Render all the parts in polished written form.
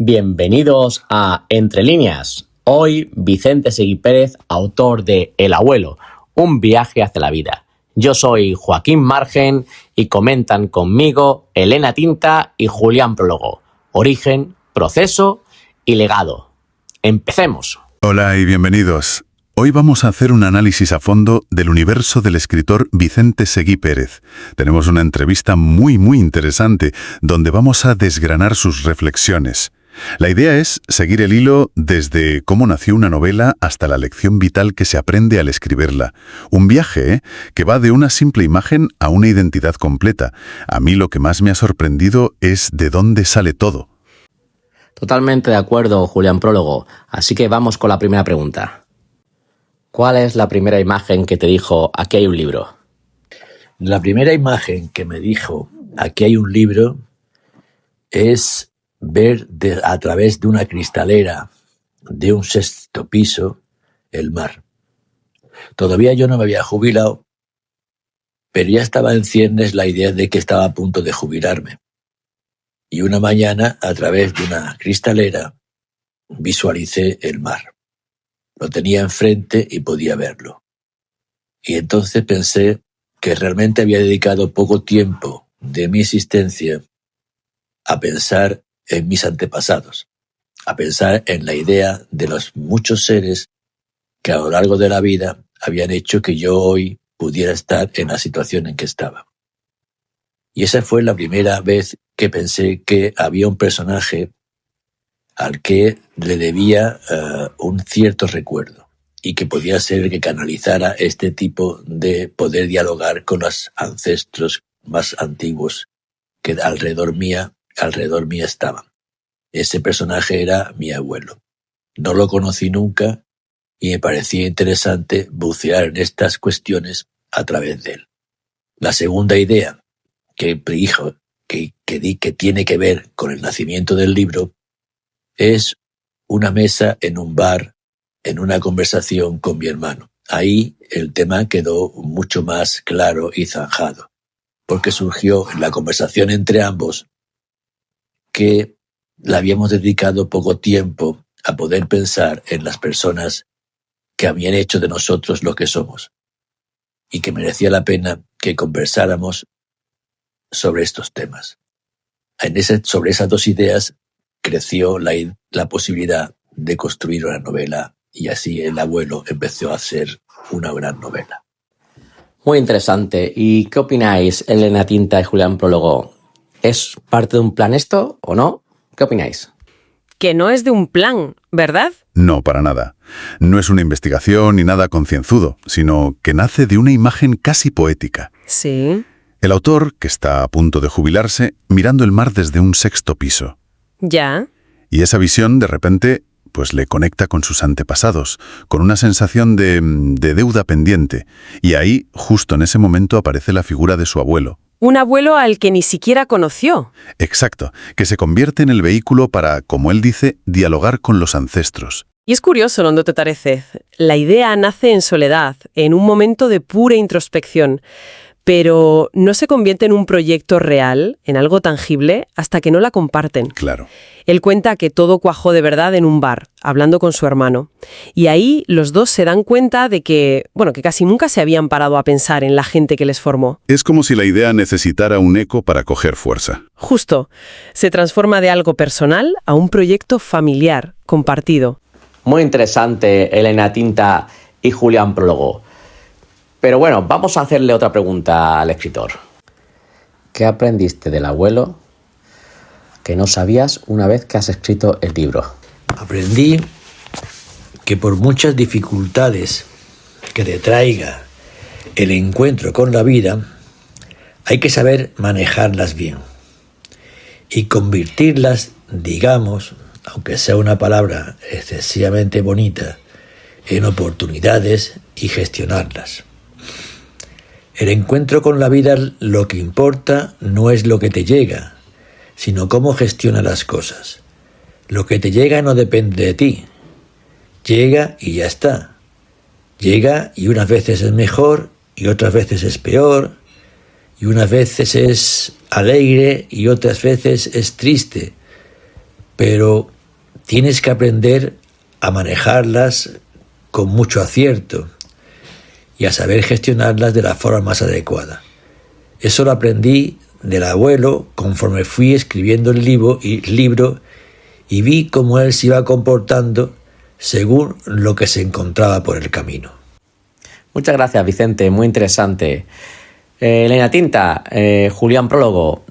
Bienvenidos a Entre Líneas. Hoy Vicente Seguí Pérez, autor de El abuelo, un viaje hacia la vida. Yo soy Joaquín Margen y comentan conmigo Elena Tinta y Julián Prólogo. Origen, proceso y legado. ¡Empecemos! Hola y bienvenidos. Hoy vamos a hacer un análisis a fondo del universo del escritor Vicente Seguí Pérez. Tenemos una entrevista muy interesante donde vamos a desgranar sus reflexiones. La idea es seguir el hilo desde cómo nació una novela hasta la lección vital que se aprende al escribirla. Un viaje, que va de una simple imagen a una identidad completa. A mí lo que más me ha sorprendido es de dónde sale todo. Totalmente de acuerdo, Julián Prólogo. Así que vamos con la primera pregunta. ¿Cuál es la primera imagen que te dijo aquí hay un libro? La primera imagen que me dijo aquí hay un libro es ver a través de una cristalera de un 6º piso el mar. Todavía yo no me había jubilado, pero ya estaba en ciernes la idea de que estaba a punto de jubilarme. Y una mañana, a través de una cristalera, visualicé el mar. Lo tenía enfrente y podía verlo. Y entonces pensé que realmente había dedicado poco tiempo de mi existencia a pensar en mis antepasados, a pensar en la idea de los muchos seres que a lo largo de la vida habían hecho que yo hoy pudiera estar en la situación en que estaba. Y esa fue la primera vez que pensé que había un personaje al que le debía un cierto recuerdo y que podía ser el que canalizara este tipo de poder dialogar con los ancestros más antiguos que alrededor mía estaban. Ese personaje era mi abuelo. No lo conocí nunca y me parecía interesante bucear en estas cuestiones a través de él. La segunda idea que dijo que tiene que ver con el nacimiento del libro es una mesa en un bar, en una conversación con mi hermano. Ahí el tema quedó mucho más claro y zanjado, porque surgió en la conversación entre ambos que le habíamos dedicado poco tiempo a poder pensar en las personas que habían hecho de nosotros lo que somos y que merecía la pena que conversáramos sobre estos temas. Sobre esas dos ideas creció la posibilidad de construir una novela y así El abuelo empezó a ser una gran novela. Muy interesante. ¿Y qué opináis, Elena Tinta y Julián Prólogo? ¿Es parte de un plan esto o no? ¿Qué opináis? Que no es de un plan, ¿verdad? No, para nada. No es una investigación ni nada concienzudo, sino que nace de una imagen casi poética. Sí. El autor, que está a punto de jubilarse, mirando el mar desde un 6º piso. Ya. Y esa visión, de repente, pues le conecta con sus antepasados, con una sensación de deuda pendiente. Y ahí, justo en ese momento, aparece la figura de su abuelo. Un abuelo al que ni siquiera conoció. Exacto, que se convierte en el vehículo para, como él dice, dialogar con los ancestros. Y es curioso, ¿no te parece? La idea nace en soledad, en un momento de pura introspección, pero no se convierte en un proyecto real, en algo tangible, hasta que no la comparten. Claro. Él cuenta que todo cuajó de verdad en un bar, hablando con su hermano. Y ahí los dos se dan cuenta de que casi nunca se habían parado a pensar en la gente que les formó. Es como si la idea necesitara un eco para coger fuerza. Justo. Se transforma de algo personal a un proyecto familiar, compartido. Muy interesante, Elena Tinta y Julián Prólogo. Pero bueno, vamos a hacerle otra pregunta al escritor. ¿Qué aprendiste del abuelo que no sabías una vez que has escrito el libro? Aprendí que por muchas dificultades que te traiga el encuentro con la vida, hay que saber manejarlas bien y convertirlas, digamos, aunque sea una palabra excesivamente bonita, en oportunidades y gestionarlas. El encuentro con la vida, lo que importa no es lo que te llega, sino cómo gestionas las cosas. Lo que te llega no depende de ti. Llega y ya está. Llega y unas veces es mejor y otras veces es peor, y unas veces es alegre y otras veces es triste. pero tienes que aprender a manejarlas con mucho acierto y a saber gestionarlas de la forma más adecuada. Eso lo aprendí del abuelo conforme fui escribiendo el libro y vi cómo él se iba comportando según lo que se encontraba por el camino. Muchas gracias, Vicente, muy interesante. Elena Tinta, Julián Prólogo,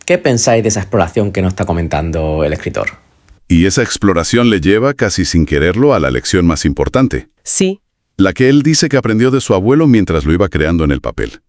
¿qué pensáis de esa exploración que nos está comentando el escritor? Y esa exploración le lleva, casi sin quererlo, a la lección más importante. Sí. La que él dice que aprendió de su abuelo mientras lo iba creando en el papel.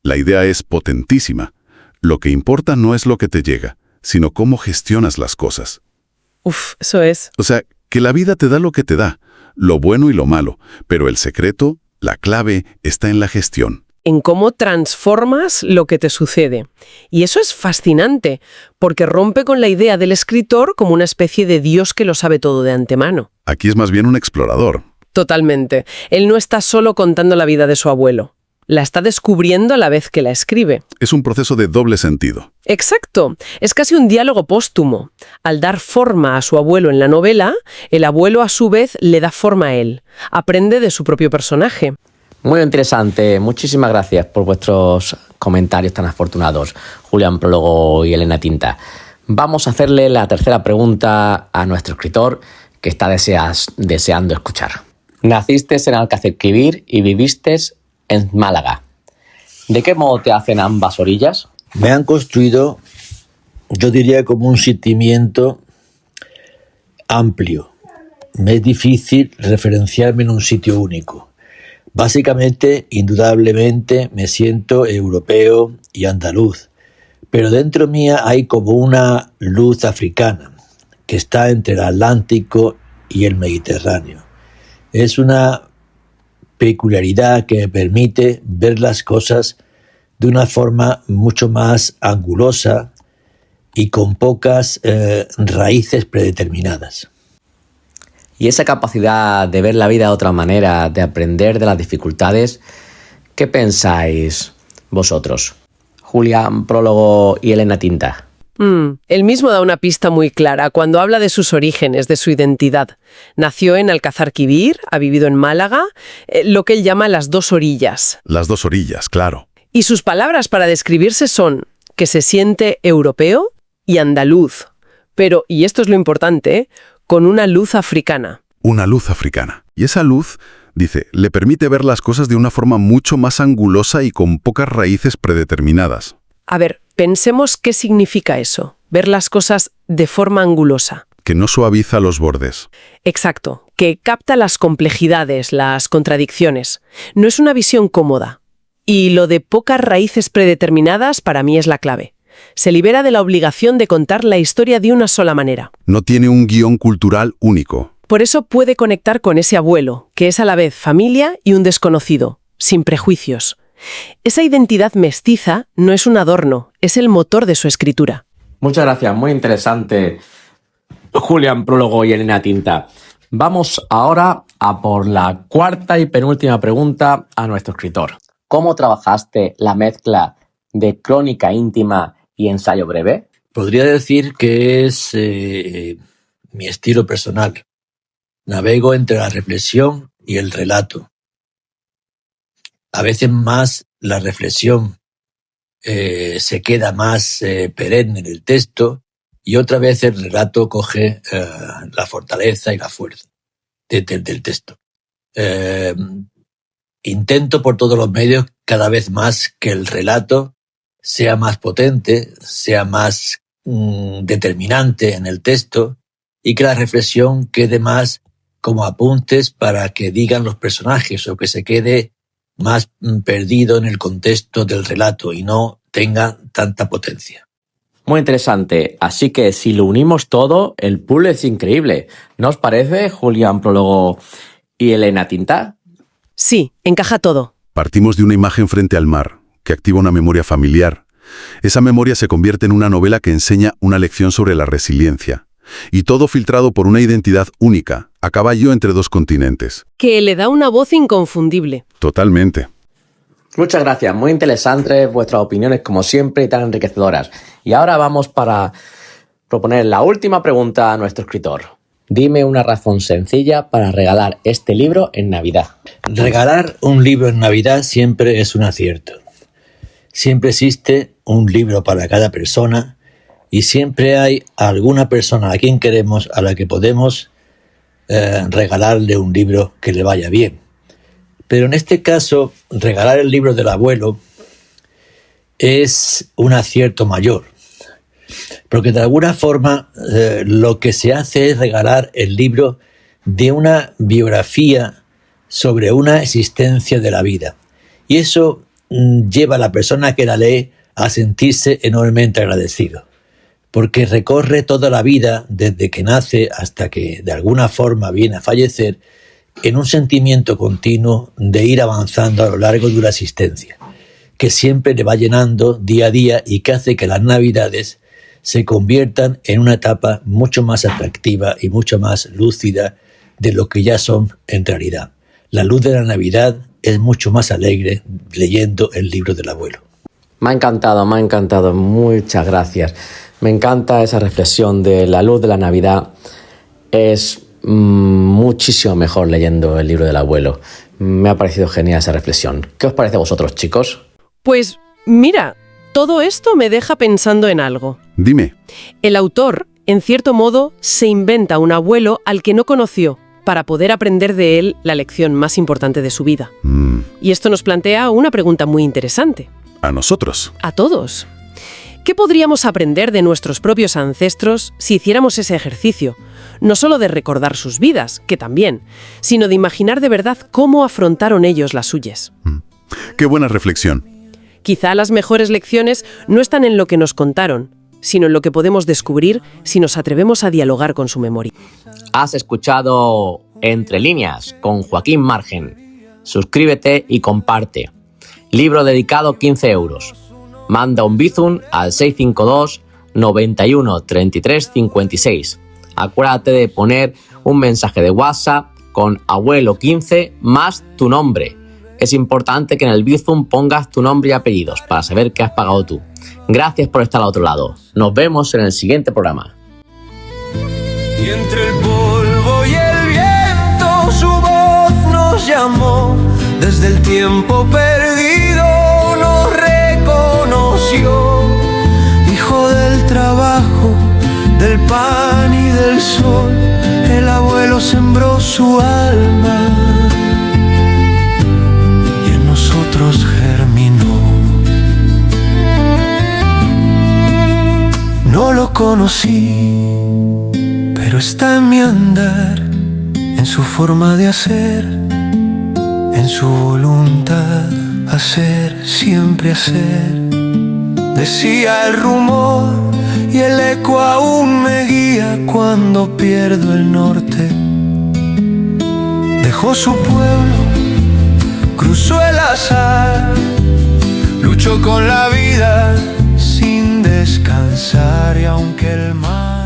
La idea es potentísima. Lo que importa no es lo que te llega, sino cómo gestionas las cosas. Eso es. O sea, que la vida te da lo que te da, lo bueno y lo malo, pero el secreto, la clave, está en la gestión. En cómo transformas lo que te sucede. Y eso es fascinante, porque rompe con la idea del escritor como una especie de Dios que lo sabe todo de antemano. Aquí es más bien un explorador. Totalmente. Él no está solo contando la vida de su abuelo. La está descubriendo a la vez que la escribe. Es un proceso de doble sentido. Exacto. Es casi un diálogo póstumo. Al dar forma a su abuelo en la novela, el abuelo a su vez le da forma a él. Aprende de su propio personaje. Muy interesante. Muchísimas gracias por vuestros comentarios tan afortunados, Julián Prólogo y Elena Tinta. Vamos a hacerle la tercera pregunta a nuestro escritor, que está deseando escuchar. Naciste en Alcázar y viviste en Málaga. ¿De qué modo te hacen ambas orillas? Me han construido, yo diría, como un sentimiento amplio. Me es difícil referenciarme en un sitio único. Básicamente, indudablemente, me siento europeo y andaluz, pero dentro mía hay como una luz africana que está entre el Atlántico y el Mediterráneo. Es una peculiaridad que me permite ver las cosas de una forma mucho más angulosa y con pocas raíces predeterminadas. Y esa capacidad de ver la vida de otra manera, de aprender de las dificultades, ¿qué pensáis vosotros? Julián Prólogo y Elena Tinta. Él mismo da una pista muy clara cuando habla de sus orígenes, de su identidad. Nació en Alcázar-Quibir, ha vivido en Málaga, lo que él llama las dos orillas. Las dos orillas, claro. Y sus palabras para describirse son que se siente europeo y andaluz, pero, y esto es lo importante, con una luz africana. Una luz africana. Y esa luz, dice, le permite ver las cosas de una forma mucho más angulosa y con pocas raíces predeterminadas. A ver, pensemos qué significa eso, ver las cosas de forma angulosa. Que no suaviza los bordes. Exacto, que capta las complejidades, las contradicciones. No es una visión cómoda. Y lo de pocas raíces predeterminadas para mí es la clave. Se libera de la obligación de contar la historia de una sola manera. No tiene un guión cultural único. Por eso puede conectar con ese abuelo, que es a la vez familia y un desconocido, sin prejuicios. Esa identidad mestiza no es un adorno, es el motor de su escritura. Muchas gracias, muy interesante, Julián Prólogo y Elena Tinta. Vamos ahora a por la cuarta y penúltima pregunta a nuestro escritor. ¿Cómo trabajaste la mezcla de crónica íntima y ensayo breve? Podría decir que es mi estilo personal. Navego entre la reflexión y el relato. A veces más la reflexión se queda más perenne en el texto y otra vez el relato coge la fortaleza y la fuerza del texto. Intento por todos los medios cada vez más que el relato sea más potente, sea más determinante en el texto y que la reflexión quede más como apuntes para que digan los personajes o que se quede más perdido en el contexto del relato y no tenga tanta potencia. Muy interesante. Así que si lo unimos todo, el puzzle es increíble. ¿No os parece, Julián Prólogo y Elena Tinta? Sí, encaja todo. Partimos de una imagen frente al mar, que activa una memoria familiar. Esa memoria se convierte en una novela que enseña una lección sobre la resiliencia. Y todo filtrado por una identidad única, a caballo entre dos continentes. Que le da una voz inconfundible. Totalmente. Muchas gracias, muy interesantes vuestras opiniones como siempre y tan enriquecedoras. Y ahora vamos para proponer la última pregunta a nuestro escritor. Dime una razón sencilla para regalar este libro en Navidad. Regalar un libro en Navidad siempre es un acierto. Siempre existe un libro para cada persona y siempre hay alguna persona a quien queremos, a la que podemos regalarle un libro que le vaya bien. Pero en este caso, regalar el libro del abuelo es un acierto mayor. Porque de alguna forma lo que se hace es regalar el libro de una biografía sobre una existencia de la vida. Y eso lleva a la persona que la lee a sentirse enormemente agradecido. Porque recorre toda la vida, desde que nace hasta que de alguna forma viene a fallecer, en un sentimiento continuo de ir avanzando a lo largo de una existencia, que siempre le va llenando día a día y que hace que las Navidades se conviertan en una etapa mucho más atractiva y mucho más lúcida de lo que ya son en realidad. La luz de la Navidad es mucho más alegre leyendo el libro del abuelo. Me ha encantado, muchas gracias. Me encanta esa reflexión de la luz de la Navidad. Es muchísimo mejor leyendo el libro del abuelo. Me ha parecido genial esa reflexión. ¿Qué os parece a vosotros, chicos? Pues mira, todo esto me deja pensando en algo. Dime. El autor, en cierto modo, se inventa un abuelo al que no conoció para poder aprender de él la lección más importante de su vida. Y esto nos plantea una pregunta muy interesante. ¿A nosotros? A todos. ¿Qué podríamos aprender de nuestros propios ancestros si hiciéramos ese ejercicio? No solo de recordar sus vidas, que también, sino de imaginar de verdad cómo afrontaron ellos las suyas. ¡Qué buena reflexión! Quizá las mejores lecciones no están en lo que nos contaron, sino en lo que podemos descubrir si nos atrevemos a dialogar con su memoria. Has escuchado Entre líneas con Joaquín Margen. Suscríbete y comparte. Libro dedicado 15 euros. Manda un Bizum al 652 91 33 56. Acuérdate de poner un mensaje de WhatsApp con abuelo 15 más tu nombre. Es importante que en el Bizum pongas tu nombre y apellidos para saber qué has pagado tú. Gracias por estar al otro lado. Nos vemos en el siguiente programa. Y entre el polvo y el viento su voz nos llamó. Desde el tiempo perdido nos reconoció. Hijo del trabajo, del pan y del sol, el abuelo sembró su alma y en nosotros germinó. No lo conocí, pero está en mi andar, en su forma de hacer, en su voluntad, hacer, siempre hacer. Decía el rumor y el eco aún me guía cuando pierdo el norte. Dejó su pueblo, cruzó el azar, luchó con la vida sin descansar y aunque el mar